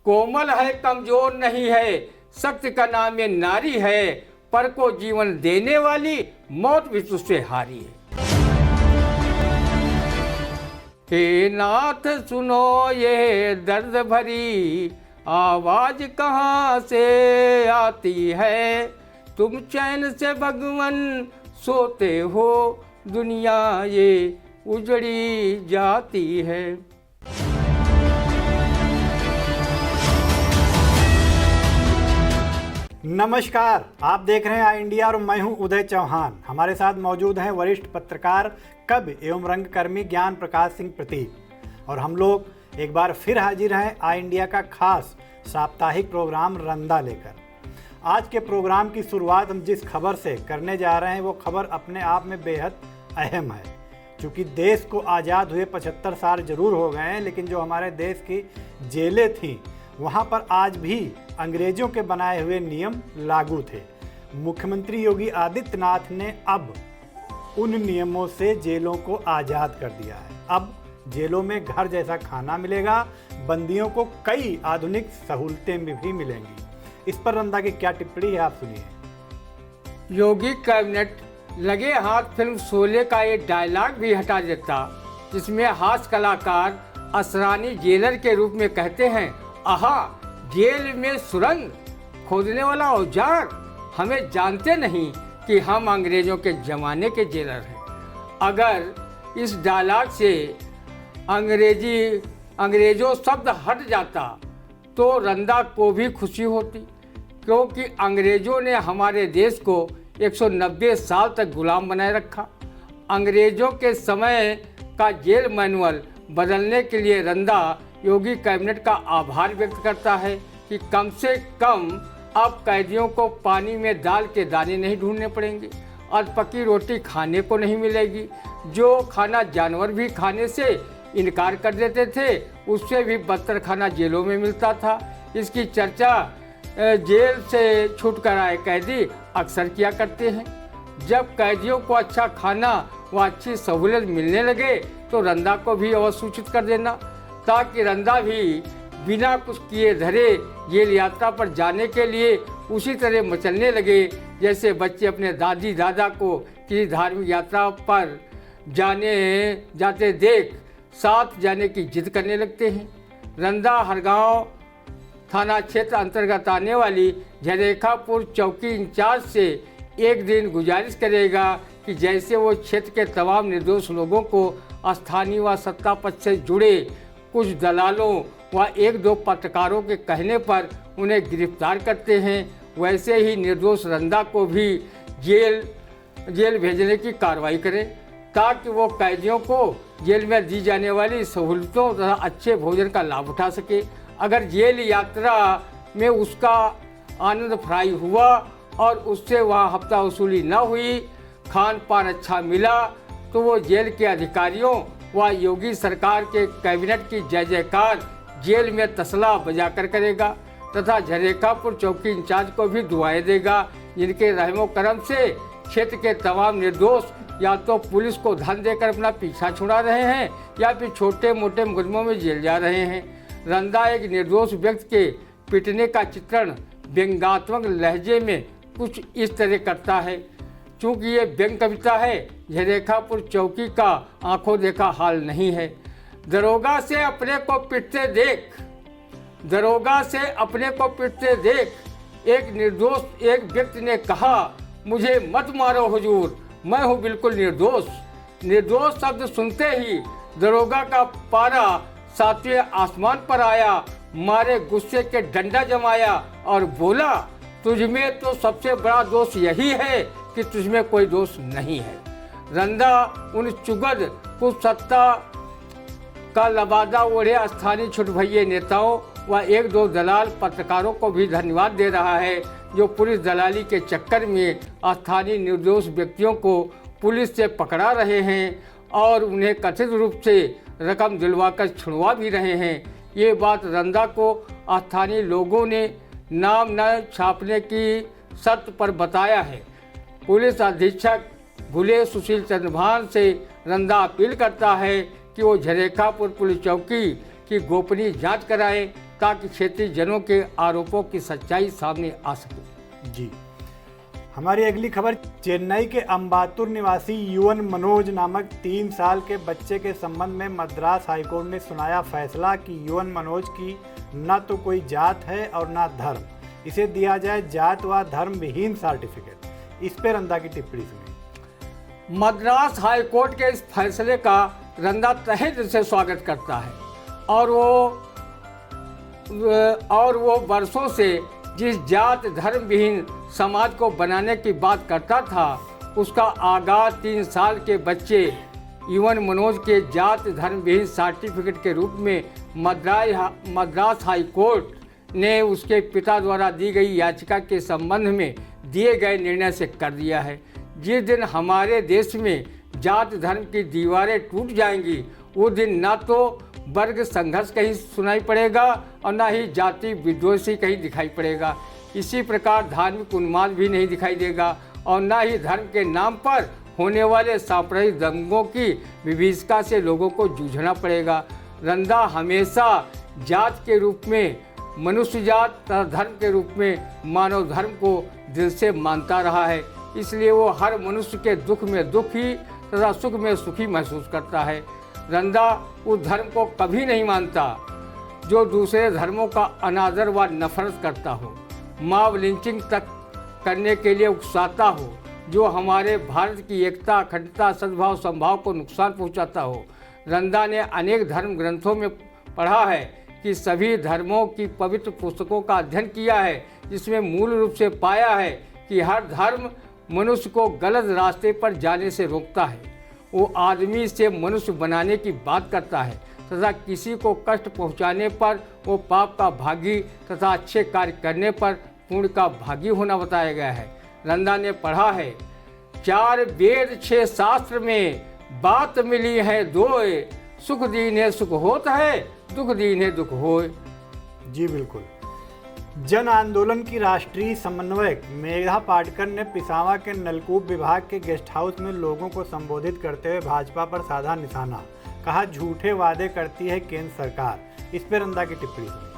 कोमल है कमजोर नहीं है, सत्य का नाम ये नारी है, पर को जीवन देने वाली मौत भी तुझसे हारी है। हे नाथ सुनो ये दर्द भरी आवाज कहाँ से आती है, तुम चैन से भगवन सोते हो, दुनिया ये उजड़ी जाती है। नमस्कार, आप देख रहे हैं आई इंडिया और मैं हूं उदय चौहान। हमारे साथ मौजूद हैं वरिष्ठ पत्रकार कवि एवं रंगकर्मी ज्ञान प्रकाश सिंह प्रतीक। और हम लोग एक बार फिर हाजिर हैं आई इंडिया का खास साप्ताहिक प्रोग्राम रंदा लेकर। आज के प्रोग्राम की शुरुआत हम जिस खबर से करने जा रहे हैं वो खबर अपने आप में बेहद अहम है। क्योंकि देश को आज़ाद हुए 75 साल जरूर हो गए हैं, लेकिन जो हमारे देश की जेलें थीं वहाँ पर आज भी अंग्रेजों के बनाए हुए नियम लागू थे। मुख्यमंत्री योगी आदित्यनाथ ने अब उन नियमों से जेलों को आज़ाद कर दिया है। अब जेलों में घर जैसा खाना मिलेगा, बंदियों को कई आधुनिक सहूलतें भी मिलेंगी। इस पर रंदा की क्या टिप्पणी है, आप सुनिए। योगी कैबिनेट लगे हाथ फिल्म शोले का ये डायलॉग भी हटा देता, जिसमें हास्य कलाकार असरानी जेलर के रूप में कहते हैं, आहा जेल में सुरंग खोदने वाला औजार, हमें जानते नहीं कि हम अंग्रेजों के ज़माने के जेलर हैं। अगर इस डायलॉग से अंग्रेजों शब्द हट जाता तो रंदा को भी खुशी होती, क्योंकि अंग्रेजों ने हमारे देश को 190 साल तक गुलाम बनाए रखा। अंग्रेजों के समय का जेल मैनुअल बदलने के लिए रंदा योगी कैबिनेट का आभार व्यक्त करता है कि कम से कम अब कैदियों को पानी में दाल के दाने नहीं ढूंढने पड़ेंगे और पकी रोटी खाने को नहीं मिलेगी। जो खाना जानवर भी खाने से इनकार कर देते थे, उससे भी बदतर खाना जेलों में मिलता था। इसकी चर्चा जेल से छूटकर आए कैदी अक्सर किया करते हैं। जब कैदियों को अच्छा खाना व अच्छी सहूलत मिलने लगे तो रंदा को भी अवश्य सूचित कर देना, ताकि रंदा भी बिना कुछ किए धरे जेल यात्रा पर जाने के लिए उसी तरह मचलने लगे जैसे बच्चे अपने दादी दादा को किसी धार्मिक यात्रा पर जाते देख साथ जाने की जिद करने लगते हैं। रंदा हरगांव थाना क्षेत्र अंतर्गत आने वाली झरेखापुर चौकी इंचार्ज से एक दिन गुजारिश करेगा कि जैसे वो क्षेत्र के तमाम निर्दोष लोगों को स्थानीय व सत्ता पक्ष से जुड़े कुछ दलालों व एक दो पत्रकारों के कहने पर उन्हें गिरफ्तार करते हैं, वैसे ही निर्दोष रंदा को भी जेल भेजने की कार्रवाई करें, ताकि वो कैदियों को जेल में दी जाने वाली सहूलतों तथा अच्छे भोजन का लाभ उठा सके। अगर जेल यात्रा में उसका आनंद फ्राई हुआ और उससे वहाँ हफ्ता वसूली न हुई, खान पान अच्छा मिला, तो वो जेल के अधिकारियों व योगी सरकार के कैबिनेट की जय जयकार जेल में तसला बजाकर करेगा तथा झरेखापुर चौकी इंचार्ज को भी दुआएं देगा, जिनके रहमो करम से क्षेत्र के तमाम निर्दोष या तो पुलिस को धन देकर अपना पीछा छुड़ा रहे हैं या फिर छोटे मोटे मुकदमों में जेल जा रहे हैं। रंदा एक निर्दोष व्यक्ति के पिटने का चित्रण व्यंग्यात्मक लहजे में कुछ इस तरह करता है। चूँकि ये व्यंग कविता है, झरेखापुर चौकी का आंखों देखा हाल नहीं है। दरोगा से अपने को पिटते देख एक निर्दोष एक व्यक्ति ने कहा, मुझे मत मारो हुजूर, मैं हूँ बिल्कुल निर्दोष। निर्दोष शब्द सुनते ही दरोगा का पारा सातवें आसमान पर आया, मारे गुस्से के डंडा जमाया और बोला, तुझमें तो सबसे बड़ा दोष यही है कि तुझमें कोई दोष नहीं है। रंदा उन चुगद कुछ सत्ता का लबादा ओढ़े स्थानीय छुटभइये नेताओं व एक दो दलाल पत्रकारों को भी धन्यवाद दे रहा है, जो पुलिस दलाली के चक्कर में स्थानीय निर्दोष व्यक्तियों को पुलिस से पकड़ा रहे हैं और उन्हें कथित रूप से रकम दिलवाकर छुड़वा भी रहे हैं। ये बात रंदा को स्थानीय लोगों ने नाम न छापने की शर्त पर बताया है। पुलिस अधीक्षक भुले सुशील चंद्रभान से रंदा अपील करता है कि वो झरेखापुर पुलिस चौकी की गोपनीय जांच कराएं, ताकि क्षेत्रीय जनों के आरोपों की सच्चाई सामने आ सके। जी, हमारी अगली खबर, चेन्नई के अम्बातुर निवासी युवन मनोज नामक 3 साल के बच्चे के संबंध में मद्रास हाईकोर्ट ने सुनाया फैसला कि युवन मनोज की न तो कोई जात है और न धर्म, इसे दिया जाए जात व धर्म विहीन सर्टिफिकेट। इस पर रंदा की टिप्पणी सुनिए। मद्रास हाईकोर्ट के इस फैसले का रंदा तहे दिल से स्वागत करता है और वो वर्षों से जिस जात धर्म विहीन समाज को बनाने की बात करता था, उसका आगाज 3 साल के बच्चे युवन मनोज के जात धर्म विहीन सर्टिफिकेट के रूप में मद्रास हाई कोर्ट ने उसके पिता द्वारा दी गई याचिका के संबंध में दिए गए निर्णय से कर दिया है। जिस दिन हमारे देश में जात धर्म की दीवारें टूट जाएंगी, वो दिन ना तो वर्ग संघर्ष कहीं सुनाई पड़ेगा और ना ही जाति विद्वेषी कहीं दिखाई पड़ेगा। इसी प्रकार धार्मिक उन्माद भी नहीं दिखाई देगा और ना ही धर्म के नाम पर होने वाले सांप्रदायिक दंगों की विभीषिका से लोगों को जूझना पड़ेगा। रंदा हमेशा जात के रूप में मनुष्य जात तथा धर्म के रूप में मानव धर्म को दिल से मानता रहा है। इसलिए वो हर मनुष्य के दुख में दुखी तथा सुख में सुखी महसूस करता है। रंदा उस धर्म को कभी नहीं मानता जो दूसरे धर्मों का अनादर व नफरत करता हो, मॉब लिंचिंग तक करने के लिए उकसाता हो, जो हमारे भारत की एकता, अखंडता, सद्भाव, संभाव को नुकसान पहुंचाता हो। रंदा ने अनेक धर्म ग्रंथों में पढ़ा है कि सभी धर्मों की पवित्र पुस्तकों का अध्ययन किया है, जिसमें मूल रूप से पाया है कि हर धर्म मनुष्य को गलत रास्ते पर जाने से रोकता है। वो आदमी से मनुष्य बनाने की बात करता है तथा किसी को कष्ट पहुंचाने पर वो पाप का भागी तथा अच्छे कार्य करने पर पुण्य का भागी होना बताया गया है। रंदा ने पढ़ा है, 4 वेद 6 शास्त्र में बात मिली है दोय, सुख दीन है सुख होता है, दुख दीन है दुख होय। जी बिल्कुल। जन आंदोलन की राष्ट्रीय समन्वयक मेघा पाटकर ने पिसावा के नलकूप विभाग के गेस्ट हाउस में लोगों को संबोधित करते हुए भाजपा पर साधा निशाना, कहा झूठे वादे करती है केंद्र सरकार। इस पर रंदा की टिप्पणी सुनिए।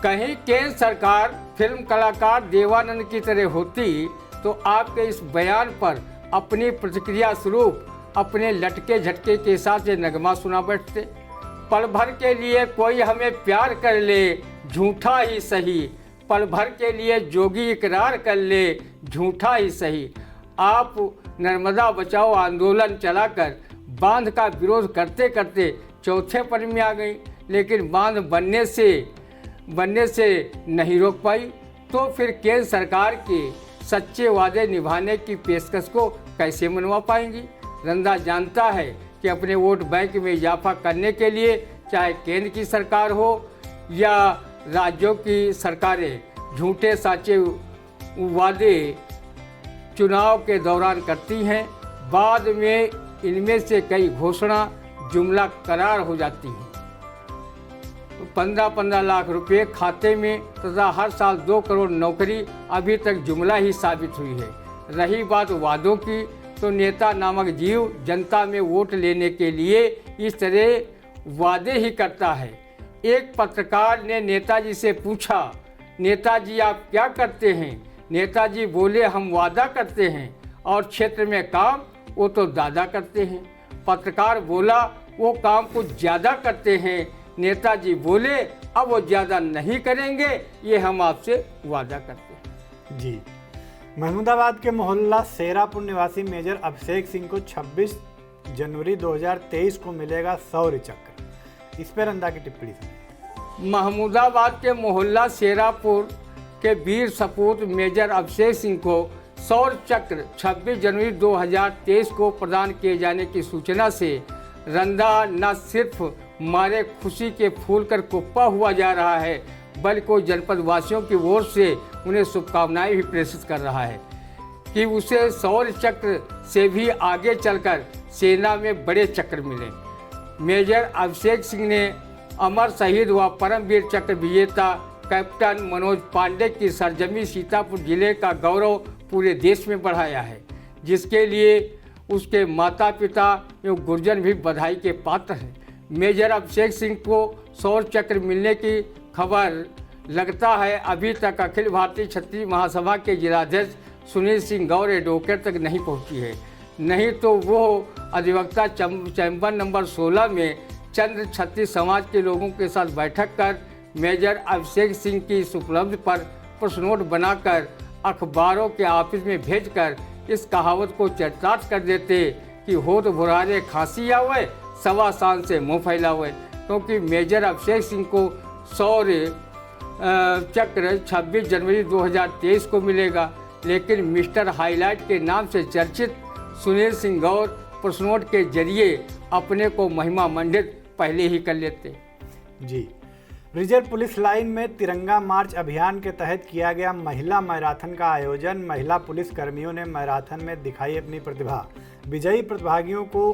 कहीं केंद्र सरकार फिल्म कलाकार देवानंद की तरह होती तो आपके इस बयान पर अपनी प्रतिक्रिया स्वरूप अपने लटके झटके के साथ ये नगमा सुना बैठते। पल भर के लिए कोई हमें प्यार कर ले, झूठा ही सही, पल भर के लिए जोगी इकरार कर ले, झूठा ही सही। आप नर्मदा बचाओ आंदोलन चलाकर बांध का विरोध करते करते चौथे पल में आ गई, लेकिन बांध बनने से नहीं रोक पाई, तो फिर केंद्र सरकार के सच्चे वादे निभाने की पेशकश को कैसे मनवा पाएंगी। रंदा जानता है कि अपने वोट बैंक में इजाफा करने के लिए चाहे केंद्र की सरकार हो या राज्यों की सरकारें झूठे साचे वादे चुनाव के दौरान करती हैं, बाद में इनमें से कई घोषणा जुमला करार हो जाती हैं। 15-15 लाख रुपए खाते में तथा हर साल 2 करोड़ नौकरी अभी तक जुमला ही साबित हुई है। रही बात वादों की, तो नेता नामक जीव जनता में वोट लेने के लिए इस तरह वादे ही करता है। एक पत्रकार ने नेताजी से पूछा, नेताजी आप क्या करते हैं? नेताजी बोले, हम वादा करते हैं और क्षेत्र में काम वो तो दादा करते हैं। पत्रकार बोला, वो काम कुछ ज़्यादा करते हैं। नेताजी बोले, अब वो ज़्यादा नहीं करेंगे, ये हम आपसे वादा करते हैं। जी। महमूदाबाद के मोहल्ला शेरापुर निवासी मेजर अभिषेक सिंह को 26 जनवरी 2023 को मिलेगा शौर्य चक्र। इस पर रंदा की टिप्पणी सुनिए। महमूदाबाद के मोहल्ला शेरापुर के वीर सपूत मेजर अभिषेक सिंह को शौर्य चक्र 26 जनवरी 2023 को प्रदान किए जाने की सूचना से रंदा न सिर्फ मारे खुशी के फूल कर कुप्पा हुआ जा रहा है, बल्कि जनपद वासियों की ओर से उन्हें शुभकामनाएं भी प्रेषित कर रहा है कि उसे शौर्य चक्र से भी आगे चलकर सेना में बड़े चक्र मिले। मेजर अभिषेक सिंह ने अमर शहीद व परमवीर चक्र विजेता कैप्टन मनोज पांडे की सरजमी सीतापुर जिले का गौरव पूरे देश में बढ़ाया है, जिसके लिए उसके माता पिता एवं गुरजन भी बधाई के पात्र हैं। मेजर अभिषेक सिंह को शौर्य चक्र मिलने की खबर लगता है अभी तक अखिल भारतीय क्षत्रिय महासभा के जिलाध्यक्ष सुनील सिंह गौर एडवोकेट तक नहीं पहुंची है। नहीं तो वो अधिवक्ता चैम्बर नंबर 16 में चंद्र क्षत्रिय समाज के लोगों के साथ बैठक कर मेजर अभिषेक सिंह की इस उपलब्धि पर प्रेस नोट बनाकर अखबारों के ऑफिस में भेजकर इस कहावत को चरितार्थ कर देते कि होत भुरारे खांसी आवे सवा शान से मुँह फैलावे, क्योंकि मेजर अभिषेक सिंह को शौर्य चक्र 26 जनवरी 2023 को मिलेगा, लेकिन मिस्टर हाईलाइट के नाम से चर्चित सुनील सिंह गौर प्रेस नोट के जरिए अपने को महिमा मंडित पहले ही कर लेते। जी, रिजर्व पुलिस लाइन में तिरंगा मार्च अभियान के तहत किया गया महिला मैराथन का आयोजन। महिला पुलिस कर्मियों ने मैराथन में दिखाई अपनी प्रतिभा। विजयी प्रतिभागियों को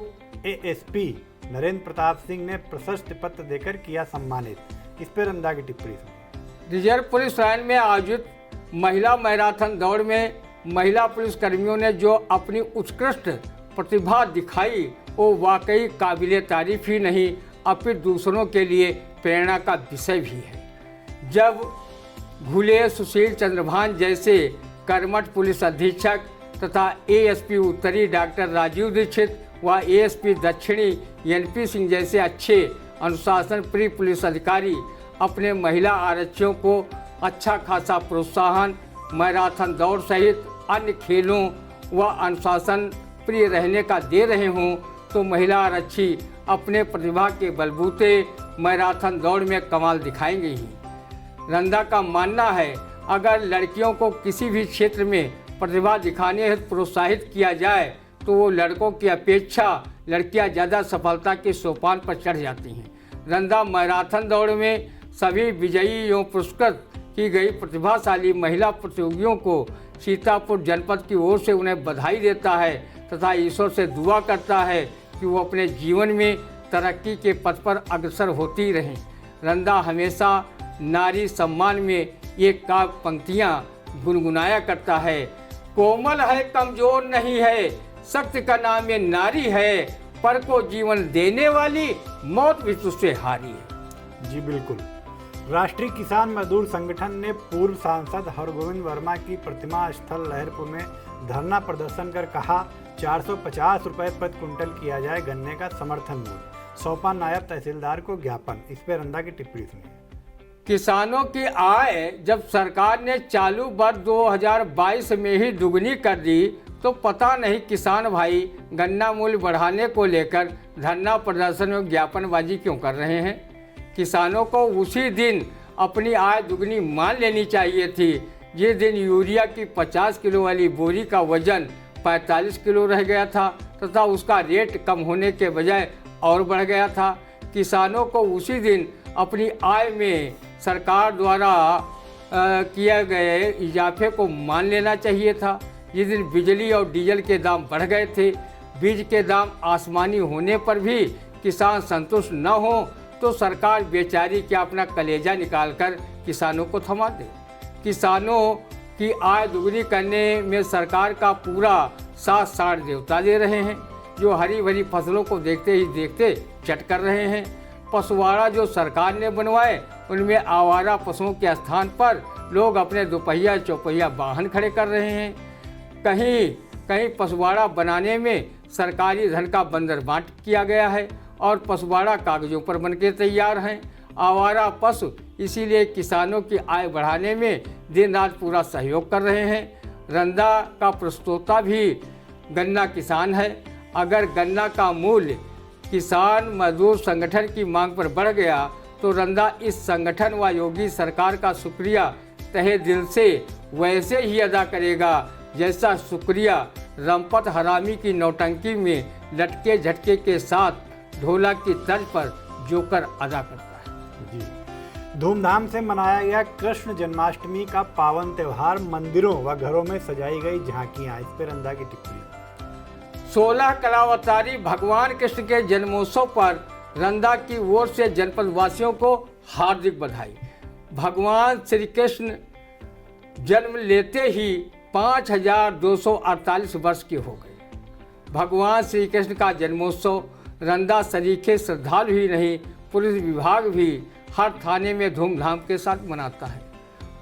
एएसपी नरेंद्र प्रताप सिंह ने प्रशस्ति पत्र देकर किया सम्मानित। इस पर रंदा की टिप्पणी सुनिए। रिजर्व पुलिस लाइन में आयोजित महिला मैराथन दौड़ में महिला पुलिसकर्मियों ने जो अपनी उत्कृष्ट प्रतिभा दिखाई वो वाकई काबिले तारीफ ही नहीं अपितु दूसरों के लिए प्रेरणा का विषय भी है। जब घुले सुशील चंद्रभान जैसे कर्मठ पुलिस अधीक्षक तथा एएसपी उत्तरी डॉक्टर राजीव दीक्षित व एएसपी दक्षिणी एनपी सिंह जैसे अच्छे अनुशासन प्रिय पुलिस अधिकारी अपने महिला आरक्षियों को अच्छा खासा प्रोत्साहन मैराथन दौड़ सहित अन्य खेलों व अनुशासन प्रिय रहने का दे रहे हों, तो महिला आरक्षी अपने प्रतिभा के बलबूते मैराथन दौड़ में कमाल दिखाएंगे ही। रंदा का मानना है अगर लड़कियों को किसी भी क्षेत्र में प्रतिभा दिखाने हेतु प्रोत्साहित किया जाए तो वो लड़कों की अपेक्षा लड़कियां ज़्यादा सफलता के सोपान पर चढ़ जाती हैं। रंदा मैराथन दौड़ में सभी विजयी एवं पुरस्कृत की गई प्रतिभाशाली महिला प्रतियोगियों को सीतापुर जनपद की ओर से उन्हें बधाई देता है तथा ईश्वर से दुआ करता है कि वो अपने जीवन में तरक्की के पथ पर अग्रसर होती रहें। रंदा हमेशा नारी सम्मान में एक काव्य पंक्तियाँ गुनगुनाया करता है। कोमल है कमजोर नहीं है, शक्ति का नाम ये नारी है, पर को जीवन देने वाली मौत भी तुझसे हारी है। जी बिल्कुल। राष्ट्रीय किसान मजदूर संगठन ने पूर्व सांसद हरगोविंद वर्मा की प्रतिमा स्थल लहरपुर में धरना प्रदर्शन कर कहा 450 रुपए प्रति कुंटल किया जाए गन्ने का समर्थन मूल्य। सौंपा नायब तहसीलदार को ज्ञापन। इस पर रंदा की टिप्पणी सुनिए। किसानों की आय जब सरकार ने चालू वर्ष 2022 में ही दुगनी कर दी तो पता नहीं किसान भाई गन्ना मूल्य बढ़ाने को लेकर धरना प्रदर्शन और ज्ञापनबाजी क्यों कर रहे हैं। किसानों को उसी दिन अपनी आय दुगनी मान लेनी चाहिए थी जिस दिन यूरिया की 50 किलो वाली बोरी का वजन 45 किलो रह गया था तथा उसका रेट कम होने के बजाय और बढ़ गया था। किसानों को उसी दिन अपनी आय में सरकार द्वारा किए गए इजाफे को मान लेना चाहिए था। जिस दिन बिजली और डीजल के दाम बढ़ गए थे, बीज के दाम आसमानी होने पर भी किसान संतुष्ट न हो तो सरकार बेचारी क्या अपना कलेजा निकालकर किसानों को थमा दे। किसानों की आय दुगनी करने में सरकार का पूरा साथ साठ देवता दे रहे हैं जो हरी भरी फसलों को देखते ही देखते चट कर रहे हैं। पशुवाड़ा जो सरकार ने बनवाए उनमें आवारा पशुओं के स्थान पर लोग अपने दोपहिया चौपहिया वाहन खड़े कर रहे हैं। कहीं कहीं पशुवाड़ा बनाने में सरकारी धन का बंदरबांट किया गया है और पशुवाड़ा कागजों पर बनके तैयार हैं। आवारा पशु इसीलिए किसानों की आय बढ़ाने में दिन रात पूरा सहयोग कर रहे हैं। रंदा का प्रस्तोता भी गन्ना किसान है। अगर गन्ना का मूल्य किसान मजदूर संगठन की मांग पर बढ़ गया तो रंदा इस संगठन व योगी सरकार का शुक्रिया तहे दिल से वैसे ही अदा करेगा जैसा शुक्रिया रमपत हरामी की नौटंकी में लटके झटके के साथ ढोलक की तर्ज पर जोकर अदा करता है। जी, धूमधाम से मनाया गया कृष्ण जन्माष्टमी का पावन त्योहार। मंदिरों व घरों में सजाई गई झांकियां। इस पर रंदा की टिप्पणी। 16 कलावतारी भगवान कृष्ण के जन्मोत्सव पर रंदा की ओर से जनपद वासियों को हार्दिक बधाई। भगवान श्री कृष्ण जन्म लेते ही 5248 वर्ष के हो गए। भगवान श्री कृष्ण का जन्मोत्सव रंदा सरीखे श्रद्धालु ही नहीं पुलिस विभाग भी हर थाने में धूमधाम के साथ मनाता है।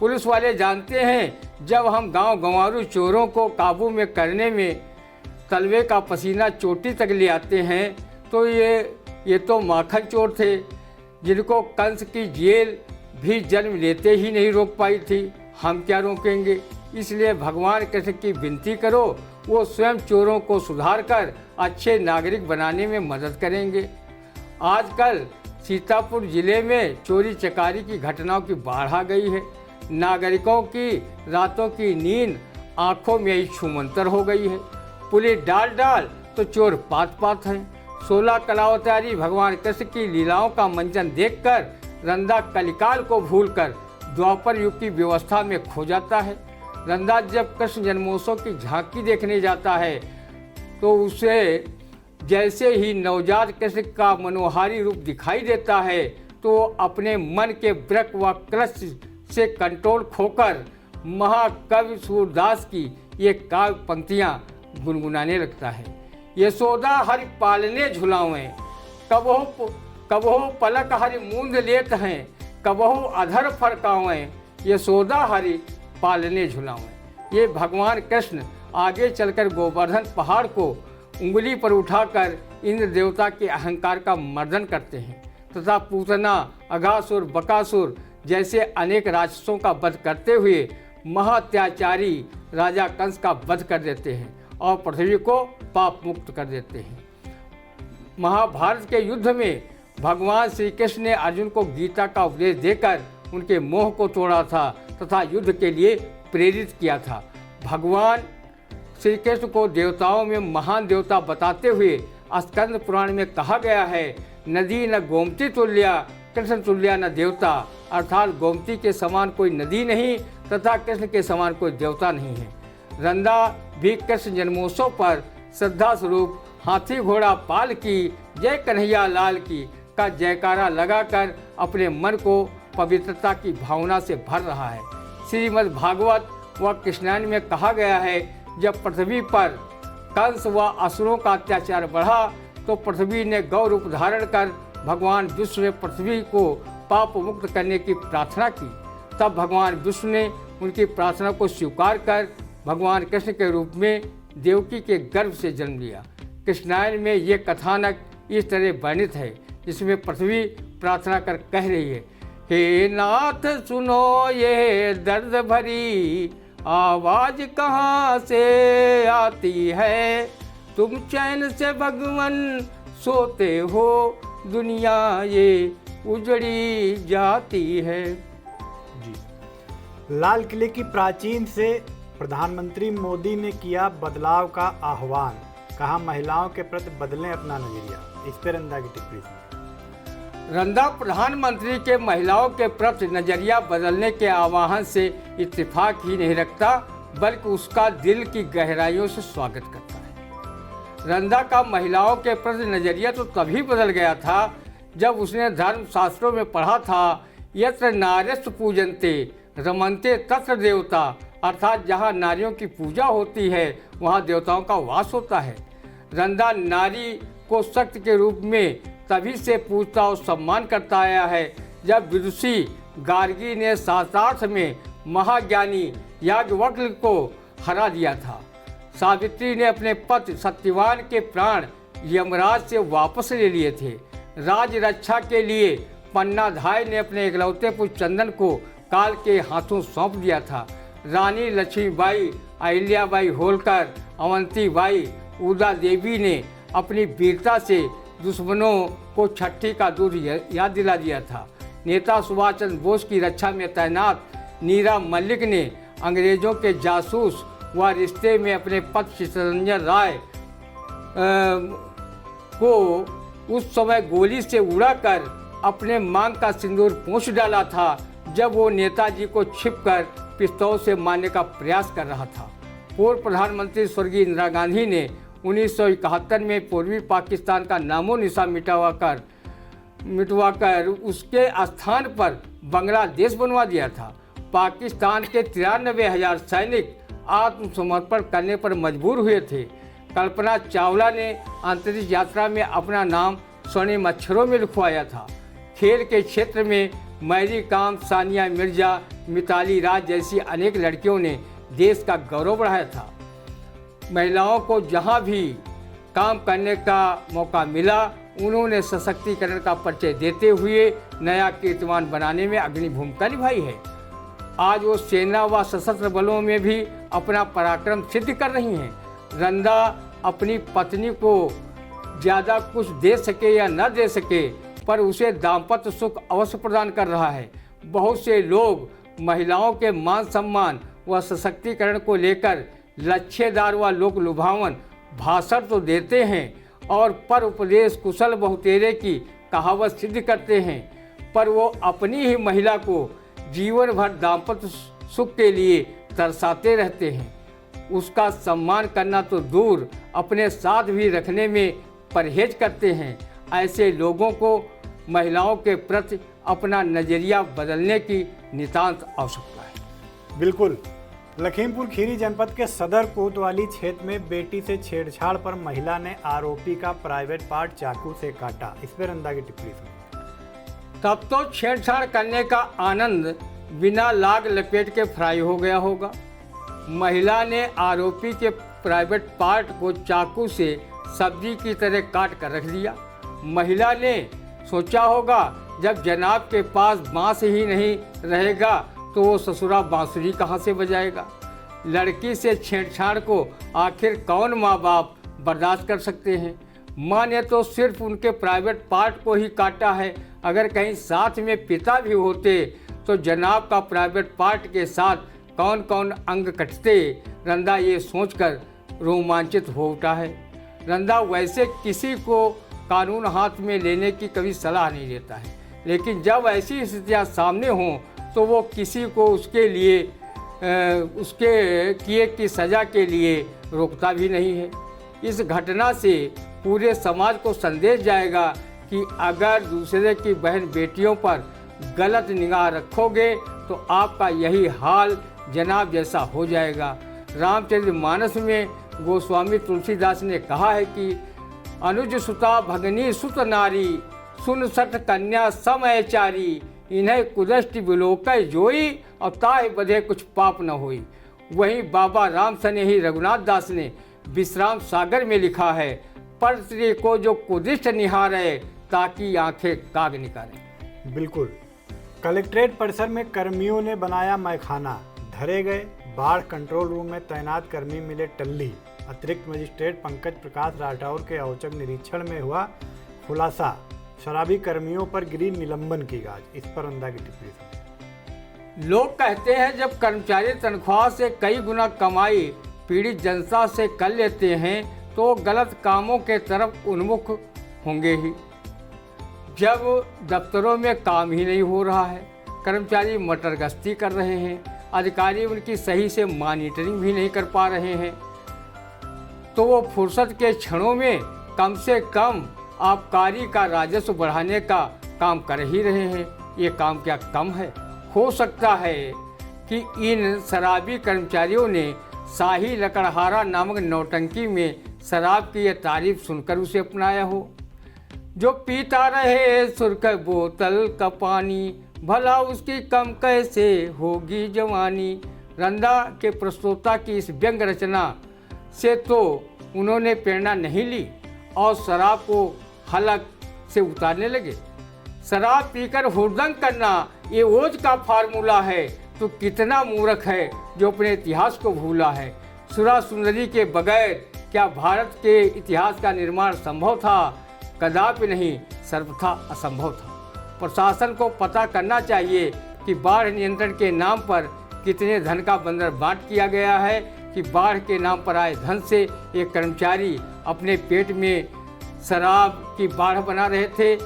पुलिस वाले जानते हैं जब हम गांव गंवारू चोरों को काबू में करने में तलवे का पसीना चोटी तक ले आते हैं तो ये तो माखन चोर थे जिनको कंस की जेल भी जन्म लेते ही नहीं रोक पाई थी, हम क्या रोकेंगे। इसलिए भगवान कृष्ण की विनती करो, वो स्वयं चोरों को सुधार कर अच्छे नागरिक बनाने में मदद करेंगे। आजकल सीतापुर जिले में चोरी चकारी की घटनाओं की बाढ़ आ गई है। नागरिकों की रातों की नींद आंखों में ही छूमंतर हो गई है। पुलिस डाल डाल तो चोर पात पात हैं। 16 कलावतारी भगवान कृष्ण की लीलाओं का मंचन देखकर रंदा कलिकाल को भूलकर द्वापर युग की व्यवस्था में खो जाता है। रंदा जब कृष्ण जन्मोत्सव की झांकी देखने जाता है तो उसे जैसे ही नवजात कृष्ण का मनोहारी रूप दिखाई देता है तो अपने मन के ब्रक व क्लश से कंट्रोल खोकर महाकवि सूरदास की ये काव्य पंक्तियाँ गुनगुनाने लगता है। यशोदा हरि पालने झुलावें, कबहो पलक हरि मूंद लेत हैं, कबहो अधर फरकावें, यशोदा हरि पालने झुलावें। ये भगवान कृष्ण आगे चलकर गोवर्धन पहाड़ को उंगली पर उठाकर इंद्र देवता के अहंकार का मर्दन करते हैं तथा पूतना, अघासुर, बकासुर जैसे अनेक राक्षसों का वध करते हुए महात्याचारी राजा कंस का वध कर देते हैं और पृथ्वी को पाप मुक्त कर देते हैं। महाभारत के युद्ध में भगवान श्री कृष्ण ने अर्जुन को गीता का उपदेश देकर उनके मोह को तोड़ा था तथा युद्ध के लिए प्रेरित किया था। भगवान श्री कृष्ण को देवताओं में महान देवता बताते हुए स्कंद पुराण में कहा गया है, नदी न गोमती तुल्या कृष्ण तुल्या न देवता, अर्थात गोमती के समान कोई नदी नहीं तथा कृष्ण के समान कोई देवता नहीं है। रंदा भी कृष्ण जन्मोत्सव पर श्रद्धा स्वरूप हाथी घोड़ा पाल की जय कन्हैया लाल की का जयकारा लगाकर अपने मन को पवित्रता की भावना से भर रहा है। श्रीमद् भागवत व कृष्णायन में कहा गया है, जब पृथ्वी पर कंस व असुरों का अत्याचार बढ़ा तो पृथ्वी ने गौ रूप धारण कर भगवान विष्णु ने पृथ्वी को पाप मुक्त करने की प्रार्थना की। तब भगवान विष्णु ने उनकी प्रार्थना को स्वीकार कर भगवान कृष्ण के रूप में देवकी के गर्भ से जन्म लिया। कृष्णायन में ये कथानक इस तरह वर्णित है, जिसमें पृथ्वी प्रार्थना कर कह रही है, हे नाथ सुनो ये दर्द भरी आवाज कहाँ से आती है, तुम चैन से भगवन सोते हो, दुनिया ये उजड़ी जाती है। जी, लाल किले की प्राचीन से प्रधानमंत्री मोदी ने किया बदलाव का आह्वान, कहा महिलाओं के प्रति बदलें अपना नजरिया। इस पर रंदा की टिप्पणी सुनिए। रंदा प्रधानमंत्री के महिलाओं के प्रति नजरिया बदलने के आह्वान से इत्तेफाक ही नहीं रखता, बल्कि उसका दिल की गहराइयों से स्वागत करता है। रंदा का महिलाओं के प्रति नजरिया तो तभी बदल गया था जब उसने धर्म शास्त्रों में पढ़ा था, यत्र नार्यस्तु पूजन्ते रमन्ते तत्र देवता, अर्थात जहाँ नारियों की पूजा होती है वहाँ देवताओं का वास होता है। रंदा नारी को शक्ति के रूप में तभी से पूजता और सम्मान करता आया है जब विदुषी गार्गी ने शास्त्रार्थ में महाज्ञानी याज्ञवल्क्य को हरा दिया था। सावित्री ने अपने पति सत्यवान के प्राण यमराज से वापस ले लिए थे। राज रक्षा के लिए पन्नाधाय ने अपने इकलौते पुत्र चंदन को काल के हाथों सौंप दिया था। रानी लक्ष्मीबाई, अहिल्याबाई होलकर, अवंती बाई, उदा देवी ने अपनी वीरता से दुश्मनों को छठी का दूध याद दिला दिया था। नेता सुभाष चंद्र बोस की रक्षा में तैनात नीरा मलिक ने अंग्रेजों के जासूस व रिश्ते में अपने पति चित्तरंजन राय को उस समय गोली से उड़ाकर अपने मांग का सिंदूर पोंछ डाला था जब वो नेताजी को छिपकर पिस्तौल से मारने का प्रयास कर रहा था। पूर्व प्रधानमंत्री स्वर्गीय इंदिरा गांधी ने 1971 में पूर्वी पाकिस्तान का नामो निशान मिटवाकर उसके स्थान पर बांग्लादेश बनवा दिया था। पाकिस्तान के 93,000 सैनिक आत्मसमर्पण करने पर मजबूर हुए थे। कल्पना चावला ने अंतरिक्ष यात्रा में अपना नाम स्वर्णिम अक्षरों में लिखवाया था। खेल के क्षेत्र में मैरी कॉम, सानिया मिर्जा, मिताली राज जैसी अनेक लड़कियों ने देश का गौरव बढ़ाया था। महिलाओं को जहां भी काम करने का मौका मिला, उन्होंने सशक्तिकरण का परिचय देते हुए नया कीर्तिमान बनाने में अग्रणी भूमिका निभाई है। आज वो सेना व सशस्त्र बलों में भी अपना पराक्रम सिद्ध कर रही हैं। रंदा अपनी पत्नी को ज़्यादा कुछ दे सके या न दे सके, पर उसे दाम्पत्य सुख अवश्य प्रदान कर रहा है। बहुत से लोग महिलाओं के मान सम्मान व सशक्तिकरण को लेकर लच्छेदार व लोक लुभावन भाषण तो देते हैं और पर उपदेश कुशल बहुतेरे की कहावत सिद्ध करते हैं, पर वो अपनी ही महिला को जीवन भर दाम्पत्य सुख के लिए तरसाते रहते हैं। उसका सम्मान करना तो दूर, अपने साथ भी रखने में परहेज करते हैं। ऐसे लोगों को महिलाओं के प्रति अपना नज़रिया बदलने की नितांत आवश्यकता है। बिल्कुल। लखीमपुर खीरी जनपद के सदर कोतवाली क्षेत्र में बेटी से छेड़छाड़ पर महिला ने आरोपी का प्राइवेट पार्ट चाकू से काटा। इस पर रंदा की टिप्पणी सुनिए। तब तो छेड़छाड़ करने का आनंद बिना लाग लपेट के फ्राई हो गया होगा। महिला ने आरोपी के प्राइवेट पार्ट को चाकू से सब्जी की तरह काट कर रख दिया। महिला ने सोचा होगा, जब जनाब के पास बांस ही नहीं रहेगा तो वो ससुरा बांसुरी कहाँ से बजाएगा। लड़की से छेड़छाड़ को आखिर कौन माँ बाप बर्दाश्त कर सकते हैं। माँ ने तो सिर्फ उनके प्राइवेट पार्ट को ही काटा है। अगर कहीं साथ में पिता भी होते तो जनाब का प्राइवेट पार्ट के साथ कौन कौन अंग कटते। रंदा ये सोचकर रोमांचित हो उठा है। रंदा वैसे किसी को कानून हाथ में लेने की कभी सलाह नहीं देता है, लेकिन जब ऐसी स्थितियाँ सामने हों तो वो किसी को उसके लिए उसके किए की सज़ा के लिए रोकता भी नहीं है। इस घटना से पूरे समाज को संदेश जाएगा कि अगर दूसरे की बहन बेटियों पर गलत निगाह रखोगे तो आपका यही हाल जनाब जैसा हो जाएगा। रामचरितमानस में गोस्वामी तुलसीदास ने कहा है कि अनुज सुता भगनी सुत नारी, सुन सठ कन्या समयचारी, इन्हें कुदृष्टि विलोकय जोई, और ताहि बधे कुछ पाप न होई। वहीं बाबा राम सनेही रघुनाथ दास ने विश्राम सागर में लिखा है, पर स्त्री को जो कुदृष्ट निहारे, ताकि आंखें काग निकारे। बिल्कुल। कलेक्ट्रेट परिसर में कर्मियों ने बनाया मैखाना, धरे गए। बाढ़ कंट्रोल रूम में तैनात कर्मी मिले टल्ली। अतिरिक्त मजिस्ट्रेट पंकज प्रकाश राठौर के औचक निरीक्षण में हुआ खुलासा। शराबी कर्मियों पर गिरी निलंबन की गाज। इस पर रंदा की टिप्पणी सुनिए। लोग कहते हैं, जब कर्मचारी तनख्वाह से कई गुना कमाई पीड़ित जनता से कर लेते हैं तो गलत कामों के तरफ उन्मुख होंगे ही। जब दफ्तरों में काम ही नहीं हो रहा है, कर्मचारी मटर गश्ती कर रहे हैं, अधिकारी उनकी सही से मॉनिटरिंग भी नहीं कर पा रहे हैं, तो वो फुर्सत के क्षणों में कम से कम आबकारी का राजस्व बढ़ाने का काम कर ही रहे हैं। ये काम क्या कम है? हो सकता है कि इन शराबी कर्मचारियों ने शाही लकड़हारा नामक नौटंकी में शराब की यह तारीफ सुनकर उसे अपनाया हो। जो पीता रहे सुर्ख बोतल का पानी, भला उसकी कम कैसे होगी जवानी। रंदा के प्रस्तोता की इस व्यंग रचना से तो उन्होंने प्रेरणा नहीं ली और शराब को हलक से उतारने लगे। शराब पीकर हुड़दंग करना ये ओज का फार्मूला है, तो कितना मूर्ख है जो अपने इतिहास को भूला है। सुरा सुंदरी के बगैर क्या भारत के इतिहास का निर्माण संभव था? कदापि नहीं, सर्वथा असंभव था। प्रशासन को पता करना चाहिए कि बाढ़ नियंत्रण के नाम पर कितने धन का बंदरबाट किया गया है कि बाढ़ के नाम पर आए धन से एक कर्मचारी अपने पेट में शराब की बाढ़ बना रहे थे।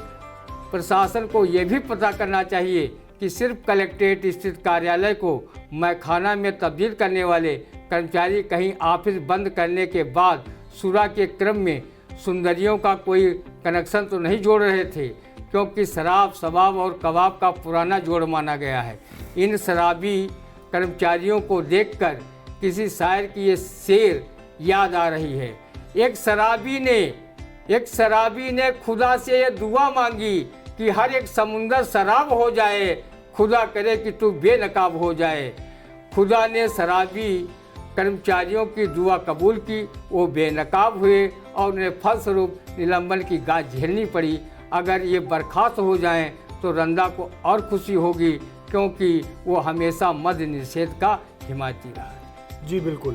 प्रशासन को ये भी पता करना चाहिए कि सिर्फ कलेक्ट्रेट स्थित कार्यालय को मैखाना में तब्दील करने वाले कर्मचारी कहीं ऑफिस बंद करने के बाद सुरा के क्रम में सुंदरियों का कोई कनेक्शन तो नहीं जोड़ रहे थे, क्योंकि शराब शबाब और कबाब का पुराना जोड़ माना गया है। इन शराबी कर्मचारियों को देखकर किसी शायर की ये शेर याद आ रही है। एक शराबी ने खुदा से ये दुआ मांगी, कि हर एक समुंदर शराब हो जाए, खुदा करे कि तू बेनकाब हो जाए। खुदा ने शराबी कर्मचारियों की दुआ कबूल की, वो बेनकाब हुए और उन्हें फलस्वरूप निलंबन की गाज झेलनी पड़ी। अगर ये बर्खास्त हो जाएं तो रंदा को और खुशी होगी, क्योंकि वो हमेशा मद्य निषेध का हिमायती रहा है। जी बिल्कुल।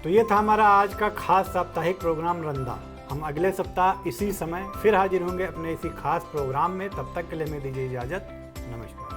तो ये था हमारा आज का खास साप्ताहिक प्रोग्राम रंदा। हम अगले सप्ताह इसी समय फिर हाजिर होंगे अपने इसी खास प्रोग्राम में। तब तक के लिए हमें दीजिए इजाज़त। नमस्कार।